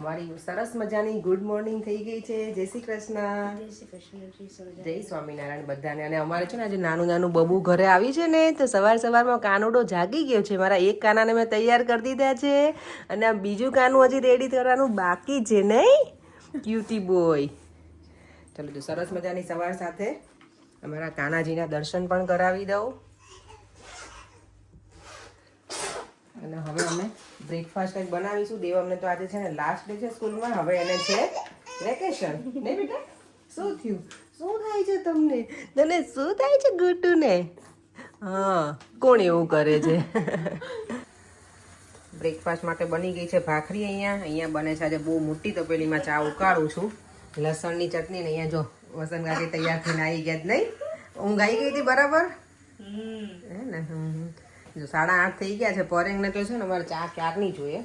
અમારી સરસ મજાની ગુડ મોર્નિંગ થઈ ગઈ છે. જય શ્રી કૃષ્ણ. જય સ્વામિનારાયણ બધાને. અને અમારે છે ને આજે નાનું નાનું બબુ ઘરે આવી છે ને, તો સવારમાં કાનુડો જાગી ગયો છે. મારા એક કાનાને મેં તૈયાર કરી દીધા છે અને આ બીજું કાનું હજી રેડી કરવાનું બાકી છે નહીં. Cutie boy. ચલો તો સરસ મજાની સવાર સાથે અમારા કાનાજીના દર્શન પણ કરાવી દઉં. અને હવે અમે બ્રેકફાસ્ટ કંઈક બનાવીશું. દેવમને તો આજે છે ને લાસ્ટ ડે છે સ્કૂલમાં. હવે એને છે વેકેશન. નહીં બેટા? શું થયું? શું થાય છે તમને? તને શું થાય છે ગુટુને? હા, કોણ એવું કરે છે? બ્રેકફાસ્ટ માટે બની ગઈ છે ભાખરી. અહીંયા બને છે આજે બહુ મોટી તપેલીમાં ચા ઉકાળું છું. લસણની ચટણી ને અહીંયા જો વસંત કાકી તૈયાર થઈને આવી ગયા જ નહીં. ઊંઘ આવી ગઈ હતી બરાબર? હે ને? જો 8:30 થઈ ગયા છે. પરેંગને તો છે ને અમારે ચા ક્યારની જોઈએ,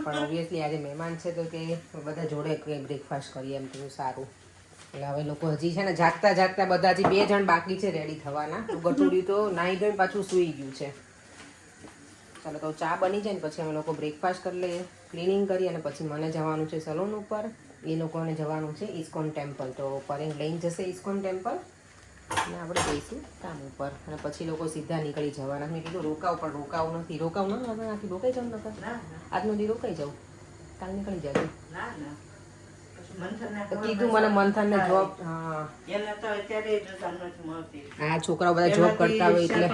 પણ ઓબ્વિયસલી આજે મહેમાન છે તો કે બધા જોડે કંઈ બ્રેકફાસ્ટ કરીએ એમ તો સારું. એટલે હવે લોકો હજી છે ને જાગતા બધા હજી 2 જણ બાકી છે રેડી થવાના. ગટુડી તો નાહી ધોઈને પાછું સૂઈ ગયું છે. ચાલો તો ચા બની જાય ને પછી અમે લોકો બ્રેકફાસ્ટ કરી લઈએ, ક્લિનિંગ કરીએ અને પછી મને જવાનું છે સલૂન ઉપર. એ લોકોને જવાનું છે ઇસ્કોન ટેમ્પલ. તો પરેંગ લઈને જશે ઇસ્કોન ટેમ્પલ અને આપણે જઈશું કામ ઉપર. અને પછી લોકો સીધા નીકળી જવાના. મેં કીધું રોકાવું નથી. રોકાવું ન હવે આખી રોકાઈ જાઉં નકર આજનો દી રોકાઈ જાઉં, કાલ નીકળી જાય. કીધું મને મંથન ને જોબ. હા, છોકરાઓ બધા જોબ કરતા હોય એટલે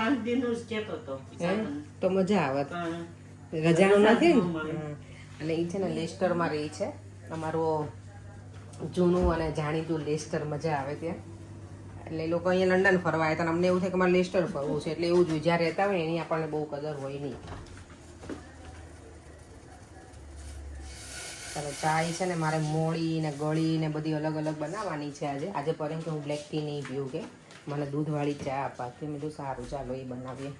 તો મજા આવે. રજાનું નથી ને. અને એ છે ને લેસ્ટરમાં રહી છે. અમારો જૂનું અને જાણીતું લેસ્ટર. મજા આવે ત્યાં. એટલે એ લોકો અહીંયા લંડન ફરવા આવ્યા હતા. અમને એવું થાય કે મારે લેસ્ટર ફરવું છે, એટલે એવું જ જ્યાં રહેતા હોય એની આપણને બહુ કદર હોય નહીં. ચાલો ચા છે ને મારે મોળી ને ગળી ને બધી અલગ અલગ બનાવવાની છે આજે પરેમ કે હું બ્લેક ટી નહીં પીવું, કે મને દૂધવાળી ચા આપવા. મેં તો સારું ચાલો એ બનાવીએ.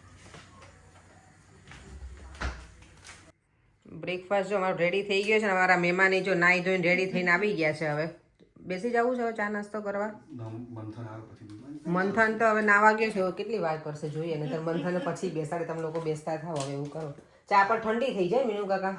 બ્રેકફાસ્ટ જો અમારો રેડી થઈ ગયો છે ને. અમારા મહેમાન જો નાહી ધોઈને રેડી થઈને આવી ગયા છે. હવે બેસી જવું છે હવે ચા નાસ્તો કરવા. મંથન તો હવે નાવા ગયો છે. કેટલી વાર કરશે જોઈએ ને. મંથન પછી બેસાડે. તમે લોકો બેસતા થાવ. હવે એવું કરો. ચા પર ઠંડી થઈ જાય મીનુ કાકા.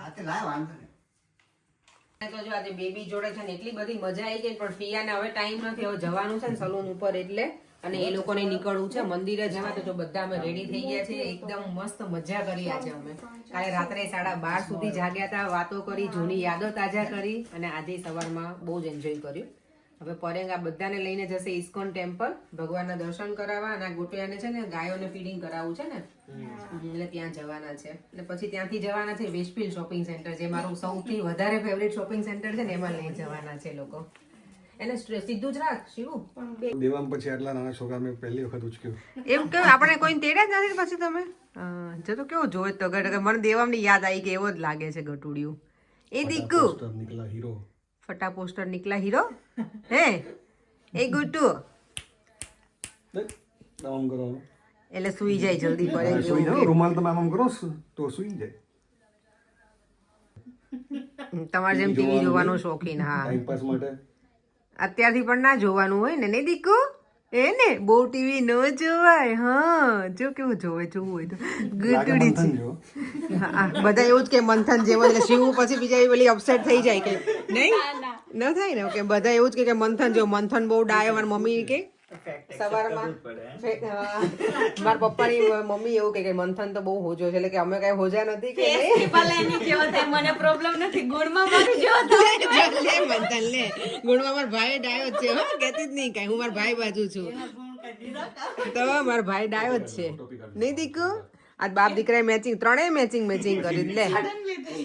તો જો આજે બેબી જોડે છે ને એટલી બધી મજા આવી ગઈ. પણ પિયાને હવે ટાઈમ નથી. હવે જવાનું છે ને સલૂન ઉપર એટલે. અને એ લોકોને નીકળવું છે મંદિરે જવા. તો જો બધા અમે રેડી થઈ ગયા છે. એકદમ મસ્ત મજા કરી આજે અમે. કાલે રાત્રે 12:30 સુધી જાગ્યા હતા, વાતો કરી, જૂની યાદો તાજા કરી. અને આજે સવારમાં બહુ જ એન્જોય કર્યું. હવે પરેંગ આ બધાને લઈને જશે ઇસ્કોન ટેમ્પલ ભગવાનના દર્શન કરાવવા. અને આ ગોટિયાને છે ને ગાયોને ફીડિંગ કરાવવું છે ને, એટલે ત્યાં જવાના છે. અને પછી ત્યાંથી જવાના છે વેસ્ટફિલ્ડ શોપિંગ સેન્ટર, જે મારું સૌથી વધારે ફેવરેટ શોપિંગ સેન્ટર છે ને, એમાં લઈ જવાના છે લોકો. એને સીધું જ રાખ શિવું. દેવામ પછી આટલા નાના છોકરા મેં પહેલી વખત ઉચક્યું. એમ કે આપણે કોઈ તેડ્યા જ નથી પછી તમે. જો તો કેવો જોવે તો મને દેવામની યાદ આવી કે એવો જ લાગે છે ગટુડિયું. એ દીકુ નીકળા હીરો. ફટા પોસ્ટર નીકળા હીરો. હે એ ગુટુ આમ કરો એટલે સુઈ જાય જલ્દી પડે. સુઈ જાઓ. રૂમાલ તમે આમ કરો તો સુઈ જાય. તમારે જેમ ટીવી જોવાનો શોખીન. હા, ટાઈમ પાસ માટે અત્યારથી પણ ના જોવાનું હોય ને. નહીં દીકુ? એ ને બહુ ટીવી ન જોવાય. હા, જો કેવું જોવું હોય તો ગુટુડી છે. હા, બધા એવું જ કે મંથન જેવો. એટલે શિવ પછી બીજા પેલી અપસેટ થઈ જાય કે નહીં ન થાય ને. કે બધા એવું જ કે મંથન જો. મંથન બહુ ડાયો. મારી મમ્મી કે સવારમાં મારા પપ્પાની મમ્મી એવું કે મંથન તો બહુ હોજો છે. એટલે કે અમે કઈ હોજા નથી કે મને પ્રોબ્લેમ નથી. ગુણમાં મારું જેવો થાય. લે મંથન લે. ગુણમાં મારા ભાઈ ડાયો જ છે. હા, કહેતી જ નહીં કઈ. હું મારા ભાઈ બાજુ છું તો મારા ભાઈ ડાયો જ છે. નહીં દીકુ? આજ બાપ દીકરાએ મેચિંગ, ત્રણેય મેચિંગ કરી લે.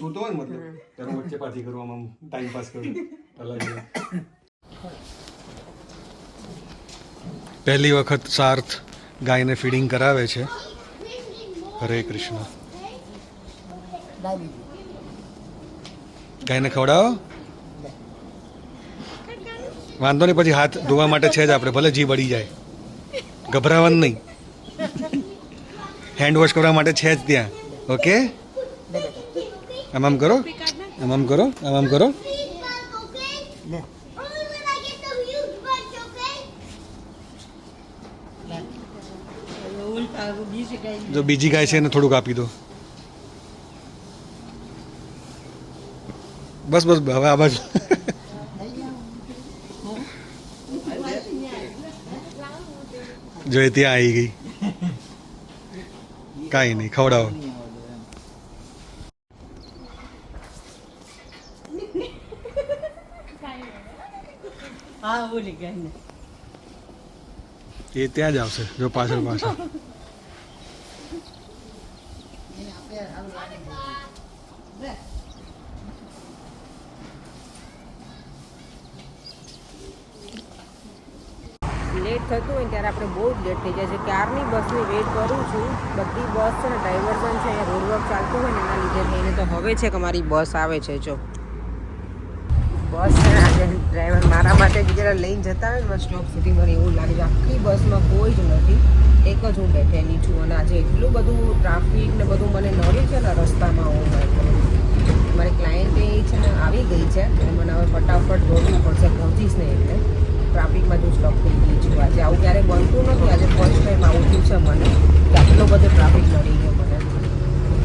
સૂતો હોય મતલબ ત્યારે વચ્ચે પાછી કરવામાં ટાઈમ પાસ કરું. અલગ પહેલી વખત સાર્થ ગાયને ફીડિંગ કરાવે છે. હરે કૃષ્ણ. ગાયને ખવડાવો. વાંધો નહીં, પછી હાથ ધોવા માટે છે જ આપણે. ભલે જી બળી જાય, ગભરાવાનું નહીં. હેન્ડ વોશ કરવા માટે છે જ ત્યાં. ઓકે, આમ કરો, આમ કરો, આમ કરો. જો બીજી ગાય છે એને થોડુંક આપી દો. બસ બસ હવે આ બાજુ જો એ ત્યાં આવી ગઈ કાંઈ નહીં ખવડાવો હા બોલી ગઈ ને એ ત્યાં જ આવશે જો પાછળ પાછળ લેટ થતું હોય ત્યારે આપણે બહુ જ લેટ થઈ જાય છે. ક્યારની બસની વેઇટ કરું છું. બધી બસ છે ને ડાયવર્ઝન છે, અહીંયા રોડ વર્ક ચાલતું હોય ને એના લીધે થઈને તો હવે છે કે અમારી બસ આવે છે. જો બસ છે ને આજે ડ્રાઈવર મારા માટે જરા લઈને જતા હોય ને બસ સ્ટોપ સુધી મને એવું લાગે છે આખી બસમાં કોઈ જ નથી, એક જ હું બેઠેલી છું. અને આજે એટલું બધું ટ્રાફિક ને બધું મને નડ્યું છે ને રસ્તામાં. હું મારી ક્લાયન્ટ એ છે ને આવી ગઈ છે અને મને હવે ફટાફટ દોડવું પડશે, પહોંચીશ ને એટલે ટ્રાફિકમાં જ સ્ટોપ થઈ ગઈ છું. આજે આવું ક્યારેય બનતું નથી, આજે ફર્સ્ટ ટાઈમ આવું થયું છે મને કે આટલો બધો ટ્રાફિક નડી ગયો મને.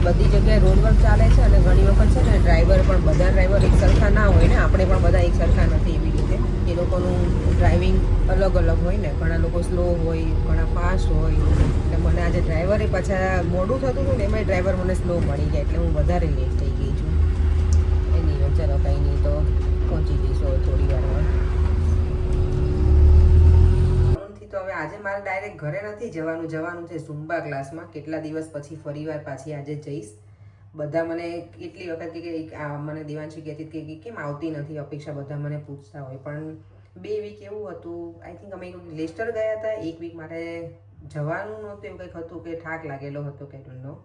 બધી જગ્યાએ રોડ વર્ક ચાલે છે અને ઘણી વખત છે ને ડ્રાઈવર પણ બધા ડ્રાઈવર એક સરખા ના હોય ને, આપણે પણ બધા એક સરખા નથી. એવી રીતે એ લોકોનું ડ્રાઇવિંગ અલગ અલગ હોય ને, ઘણા લોકો સ્લો હોય, ઘણા ફાસ્ટ હોય. એટલે મને આજે ડ્રાઈવરે પાછા મોડું થતું હતું ને એમાંય ડ્રાઈવર મને સ્લો મળી ગયા એટલે હું વધારે લેટ થઈ ગઈ છું. એની ચાલો કંઈ નહીં, તો પહોંચી જઈશું થોડી વારમાં. તો હવે આજે મારે ડાયરેક્ટ ઘરે નથી જવાનું છે ઝુમ્બા ક્લાસમાં. કેટલા દિવસ પછી ફરીવાર પાછી આજે જઈશ. બધા મને એટલી વખત કે મને દેવાંશી કહેતી કે કેમ આવતી નથી અપેક્ષા, બધા મને પૂછતા હોય. પણ 2 વીક એવું હતું, આઈ થિંક અમે લેસ્ટર ગયા હતા, 1 વીક મારે જવાનું નહોતું, એવું કંઈક હતું કે થાક લાગેલો હતો કે ડોન્ટ નો.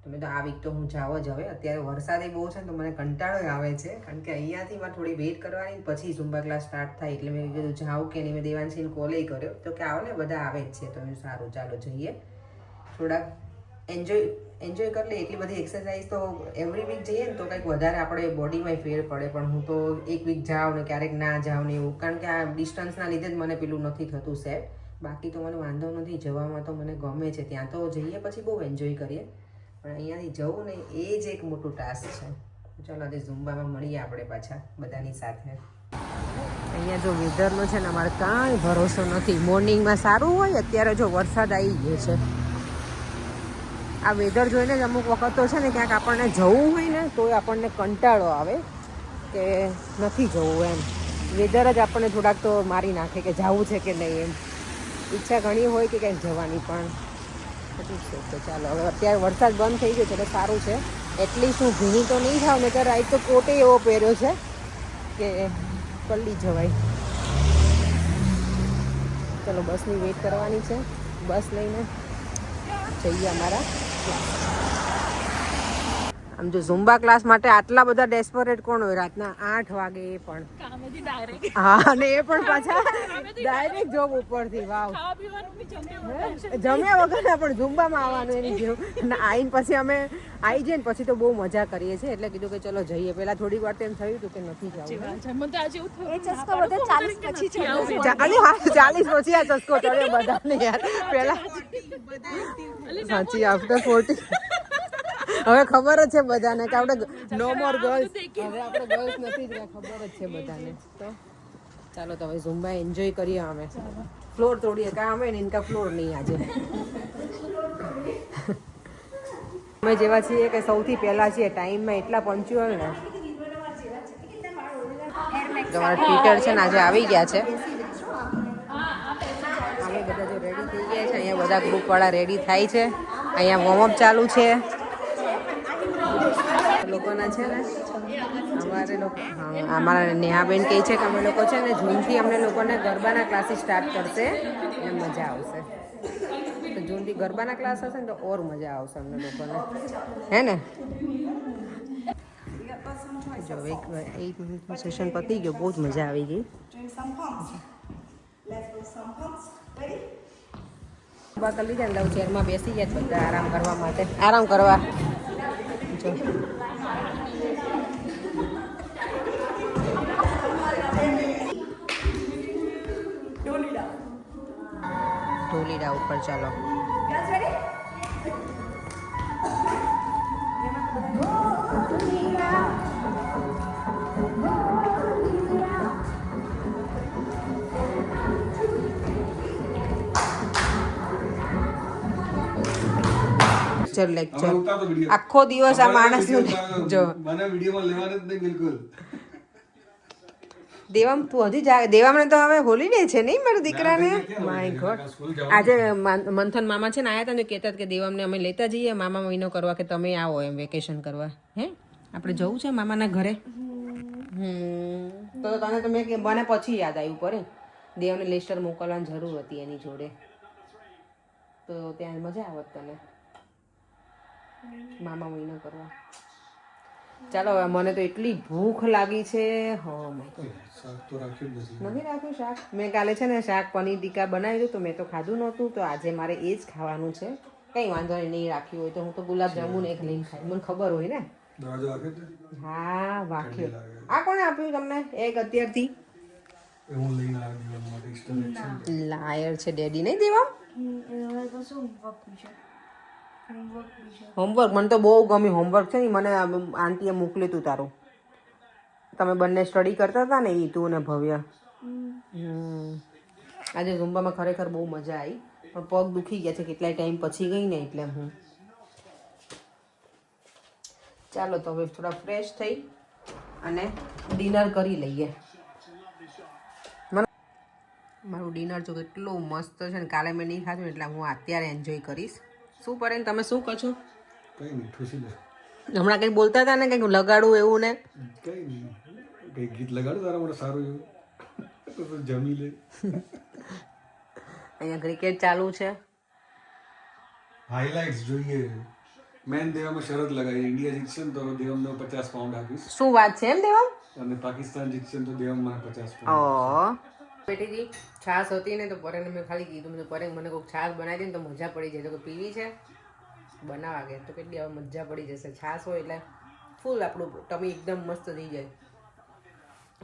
તો મેં તો આ વીક તો હું જાવ જ. હવે અત્યારે વરસાદે બહુ છે ને તો મને કંટાળો આવે છે, કારણ કે અહીંયાથી મારે થોડી વેઇટ કરવાની પછી ઝુમ્બા ક્લાસ સ્ટાર્ટ થાય. એટલે મેં કીધું જાઉં કે નહીં. મેં દેવાંશીને કોલે કર્યો તો કે આવો ને, બધા આવે જ છે. તો મેં સારું ચાલો જઈએ, થોડાક એન્જોય કરી લઈએ. એટલી બધી એક્સરસાઇઝ તો એવરી વીક જઈએ ને તો કંઈક વધારે આપણે બોડીમાં ફેર પડે. પણ હું તો 1 વીક જાઉં ને ક્યારેક ના જાઉં ને એવું, કારણ કે આ ડિસ્ટન્સના લીધે જ મને પેલું નથી થતું સેટ. બાકી તો મને વાંધો નથી, જવામાં તો મને ગમે છે. ત્યાં તો જઈએ પછી બહુ એન્જોય કરીએ, પણ અહીંયાથી જવું ને એ જ એક મોટું ટાસ્ક છે. ચાલો આજે ઝુમ્બામાં મળીએ આપણે પાછા બધાની સાથે. અહીંયા જો વેધરનો છે ને અમારે કાંઈ ભરોસો નથી. મોર્નિંગમાં સારું હોય, અત્યારે જો વરસાદ આવી ગયો છે. આ વેધર જોઈને જ અમુક વખત તો છે ને ક્યાંક આપણને જવું હોય ને તોય આપણને કંટાળો આવે કે નથી જવું એમ. વેધર જ આપણને થોડાક તો મારી નાખે કે જવું છે કે નહીં એમ. ઈચ્છા ઘણી હોય કે ક્યાંક જવાની, પણ ઠીક છે. તો ચાલો હવે અત્યારે વરસાદ બંધ થઈ ગયો છે એટલે સારું છે. એટલીસ્ટ હું ભીની તો નહીં થાવ, ને ત્યારે આજ તો કોટે એવો પહેર્યો છે કે પલ્લી જવાય. ચલો બસની વેઇટ કરવાની છે, બસ લઈને જઈએ અમારા. આમ જો ઝુમ્બા ક્લાસ માટે આટલા બધા ડેસ્પરેટ કોણ હોય રાતના 8 વાગે? એ પણ હા, અને એ પણ પાછા ડાયરેક્ટ જોબ ઉપરથી. વાવ, જમ્યા વગર પણ ઝુમ્બામાં આવવાનું એની જેવું. અને આવીને પછી અમે આવી જઈએ ને પછી તો બહુ મજા કરીએ છીએ. એટલે કીધું કે ચલો જઈએ. પહેલા થોડીક વાર એમ થયું હતું કે નથી જવું. 40 પછી આ ચસ્કો ચડ્યો બધાને યાર. પહેલા સાચી આફ્ટર 40 હવે ખબર જ છે બધાને કે આપણે નો મોર ગર્લ્સ, હવે આપણે ગર્લ્સ નથી જ, ખબર જ છે બધાને. તો ચાલો તો હવે ઝુમ્બા એન્જોય કરીએ. અમે ફ્લોર તોડીએ, કાં અમે ને ઇનકા ફ્લોર નહીં આજે. અમે જેવા છીએ કે સૌથી પહેલાં છીએ ટાઈમમાં, એટલા પંચ્યુઅલ ને. તમારા ટ્વિટર છે ને આજે આવી ગયા છે. અમે બધા જો રેડી થઈ ગયા છે, અહીંયા બધા ગ્રુપવાળા રેડી થાય છે. અહીંયા વોર્મઅપ ચાલુ છે લોકોના છે ને. અમારે લોકો અમારા નેહાબેન કહે છે કે અમે લોકો છે ને જૂનથી અમને લોકોને ગરબાના ક્લાસીસ સ્ટાર્ટ કરશે એટલે મજા આવશે. તો જૂનથી ગરબાના ક્લાસ હશે ને તો ઓર મજા આવશે અમને લોકોને, હે ને? જો 8 મિનિટનું સેશન પતી ગયો, બહુ જ મજા આવી ગઈ. ગરબા કરી લીધા ને ચેરમાં બેસી ગયા બધા આરામ કરવા માટે. આરામ કરવા જો ઢોલીડા ઉપર ચાલો. લેક્ચર આખો દિવસ આ માણસનું જો મને વિડીયોમાં લેવાને જ નહીં બિલકુલ. દેવામ તું હજી જા દેવામને તો હવે હોલીડે છે નહીં મારા દીકરાને. માય ગોડ આજે મંથન મામા છે ને આયા હતા ને કહેતા કે દેવામને અમે લેતા જઈએ મામા મહિનો કરવા કે તમે આવો એમ વેકેશન કરવા. હે આપણે જવું છે મામાના ઘરે. તો તને તો મેં મને પછી યાદ આવ્યું પડે દેવને લેસ્ટર મોકલવાની જરૂર હતી એની જોડે તો ત્યાં મજા આવત તને મામા મહિનો કરવા. ચાલો હવે મને તો એટલી ભૂખ લાગી છે. નથી રાખ્યું શાક મેં કાલે છે ને શાક પનીર ટીકા બનાવ્યું હતું તો મેં તો ખાધું નહોતું તો આજે મારે એ જ ખાવાનું છે. કંઈ વાંધો નહીં રાખ્યું હોય તો હું તો ગુલાબ જાંબુ એક લઈને ખાઈ મને ખબર હોય ને. હા વાખ્યો. આ કોણે આપ્યું તમને એક અત્યારથી? લાયર છે ડેડી નહીં દેવા. હોમવર્ક મને તો બહુ ગમ્યું હોમવર્ક છે ને મને આંટીએ મોકલ્યું હતું તારું. તમે બંને સ્ટડી કરતા હતા ને એ તું ને ભવ્ય. આજે ઝુંબામાં ખરેખર બહુ મજા આવી પણ પગ દુખી ગયા છે કેટલાય ટાઈમ પછી ગઈ ને એટલે હું. ચાલો તો હવે થોડા ફ્રેશ થઈ અને ડિનર કરી લઈએ. મારું ડિનર જો કેટલું મસ્ત છે ને કાલે મેં નહીં ખાધું એટલે હું અત્યારે એન્જોય કરીશ. શું પડે તમે શું કહો છો? કઈ નહીં ખુશી લે. હમણાં કંઈક બોલતા હતા ને કંઈક લગાડું એવું ને કઈ નહીં કઈ ગીત લગાડું તારા માટે સારું એવું તો જમી લે. અહીંયા ક્રિકેટ ચાલુ છે. હાઇલાઇટ્સ જોઈએ. મેન દેવામાં શરત લગાવી ઇન્ડિયા જીતશે ને તો દેવમને 50 પાઉન્ડ આપીશ. શું વાત છે એમ દેવા? અને પાકિસ્તાન જીતશે ને તો દેવમ મને 50 ઓ પાઉન્ડ. બેટીજી છાશ હતી ને તો પરેને મેં ખાલી કીધું મેં પરે મને કોઈક છાશ બનાવી દે ને તો મજા પડી જાય. તો પીવી છે બનાવવા ગયા તો કેટલી હવે મજા પડી જશે. છાશ હોય એટલે ફૂલ આપણું ટમી એકદમ મસ્ત થઈ જાય.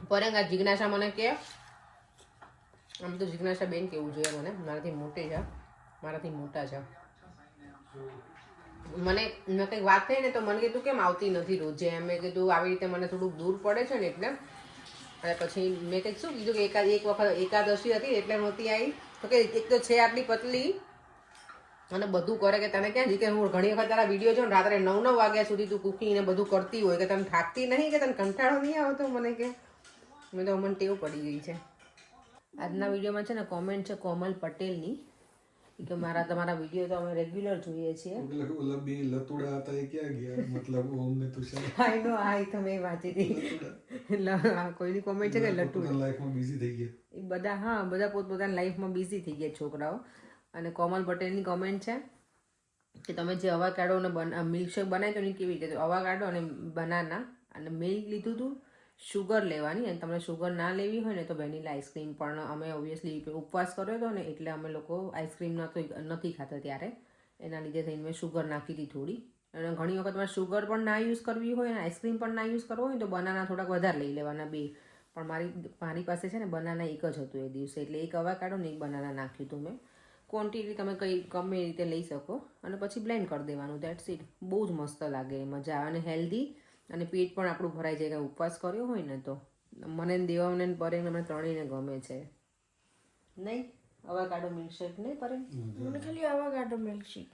પરેંગ આ જિજ્ઞાસા મને કે આમ તો જિજ્ઞાસા બેન કેવું જોઈએ મને મારાથી મોટી છે મારાથી મોટા છે. મને મેં કંઈક વાત થઈ ને તો મને કીધું કેમ આવતી નથી રોજે એમ. મેં કીધું આવી રીતે મને થોડુંક દૂર પડે છે ને એટલે. અને પછી મેં કંઈક શું કીધું કે એક વખત એકાદશી હતી એટલે નહોતી આવી તો કે એક તો છે આટલી પતલી અને બધું કરે કે તને ક્યાં કે હું ઘણી વખત તારા વિડીયો જોઉં રાત્રે 9 વાગ્યા સુધી તું કુકિંગ ને બધું કરતી હોય કે તને થાકતી નહીં કે તને કંટાળો નહીં આવતો મને કે. મેં તો મને ટેવ પડી ગઈ છે. આજના વિડીયોમાં છે ને કોમેન્ટ છે કોમલ પટેલની કે તમારા વિડીયો તો અમે રેગ્યુલર જોઈએ છીએ. ઓલા બે લતુડા હતા એ ક્યાં ગયા? મતલબ ઓમને તો છે આઈ નો આઈ તો મેં વાંચી હતી. કોઈની કોમેન્ટ છે કે લતુડા લાઈફમાં બિઝી થઈ ગયા. એ બધા હા બધા પોતપોતાની લાઈફમાં બિઝી થઈ ગયા છોકરાઓ. અને કોમલ પટેલની કોમેન્ટ છે કે તમે જે અવાકાડો અને મિલ્કશેક બનાવી તો એની કેવી રીતે અવાકાડો અને બનાના અને મિલ્ક લીધું હતું શુગર લેવાની અને તમને શુગર ના લેવી હોય ને તો વેનીલા આઈસ્ક્રીમ પણ અમે ઓબ્વિયસલી ઉપવાસ કર્યો હતો ને એટલે અમે લોકો આઈસ્ક્રીમ નથી ખાતા ત્યારે એના લીધે થઈને મેં શુગર નાખી હતી થોડી. અને ઘણી વખત તમારે શુગર પણ ના યુઝ કરવી હોય અને આઈસ્ક્રીમ પણ ના યુઝ કરવો હોય તો બનાના થોડાક વધારે લઈ લેવાના બે. પણ મારી પાસે છે ને બનાના એક જ હતું એ દિવસે એટલે એક અવાકાડો ને એક બનાના નાખ્યું હતું મેં. ક્વોન્ટિટી તમે કંઈ ગમે એ રીતે લઈ શકો અને પછી બ્લેન્ડ કરી દેવાનું. That's it. બહુ જ મસ્ત લાગે મજા આવે અને હેલ્ધી અને પેટ પણ આપણું ભરાઈ જાય. કાંઈ ઉપવાસ કર્યો હોય ને તો મને દેવાને પરેંગ મને ત્રણેયને ગમે છે. નહીં અવાકાડો મિલ્કશેક નહીં પરેંગ? મને ખાલી અવાકાડો મિલ્કશેક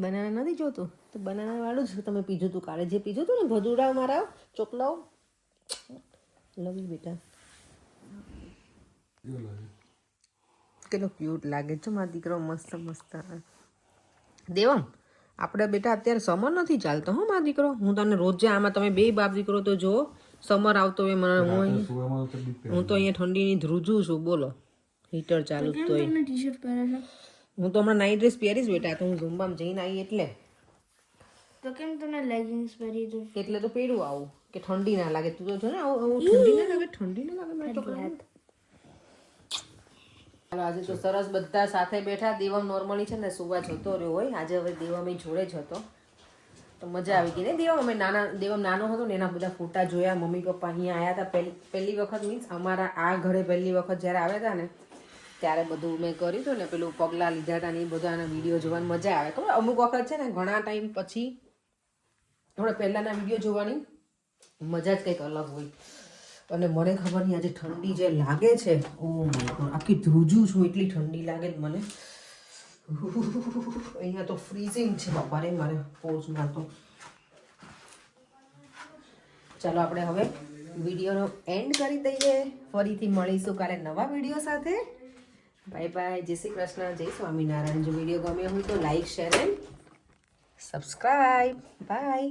બનાના નથી જોતું તો બનાના વાળું જ તમે પીધું હતું કાલે જે પીધું હતું ને ભદુડાઓ મારા ચોકલાઓ. લવ યુ બેટા. કેટલો ક્યુટ લાગે છે મારો દીકરો મસ્ત મસ્ત. દેવમ આપણે બેટા અત્યારે સમર નથી ચાલતો હો મારો દીકરો. હું તને રોજ આમાં તમે બે બાપ દીકરો તો જો સમર આવતો હોય મને હું તો અહીંયા ઠંડીની ધ્રુજું છું બોલો. હીટર ચાલુ તો ટી-શર્ટ પહેરે છે હું તો હમણાં નાઇટ ડ્રેસ પહેરીશ બેટા. તો હું ઝુંબામાં જઈને આવી એટલે તો કેમ તને લેગિંગ્સ પહેરી દો એટલે તો પહેરું આવું કે ઠંડી ના લાગે. તું તો જો ને આવું ઠંડી ના લાગે મારા છોકરાને. ચાલો આજે તો સરસ બધા સાથે બેઠા. દેવમ નોર્મલી છે ને સુવા જતો રહ્યો હોય. આજે હવે દેવમ એ જોડે જ હતો તો મજા આવી ગઈ ને. દેવમ નાનો હતો ને એના બધા ફોટા જોયા. મમ્મી પપ્પા અહીંયા આવ્યા હતા પહેલી વખત મીન્સ અમારા આ ઘરે પહેલી વખત જ્યારે આવ્યા હતા ને ત્યારે બધું મેં કર્યું હતું ને પેલું પગલાં લીધા હતા ને એ બધાના વિડીયો જોવાની મજા આવે. ખબર અમુક વખત છે ને ઘણા ટાઈમ પછી આપણે પહેલાંના વિડીયો જોવાની મજા જ કંઈક અલગ હોય. અને મને ખબર નહીં આજે ઠંડી જે લાગે છે ઓ માય ગોડ આખી ધ્રુજું છું એટલી ઠંડી લાગે જ મને. અહીંયા તો ફ્રીઝિંગ છે બાપા રે મારે પોઝમાં તો. ચાલો આપણે હવે વિડીયોનો એન્ડ કરી દઈએ. ફરીથી મળીશું કાલે નવા વિડીયો સાથે. Bye bye. જય શ્રી કૃષ્ણ. જય સ્વામિનારાયણ. જો વિડીયો ગમ્યો હોય તો like share and subscribe. By.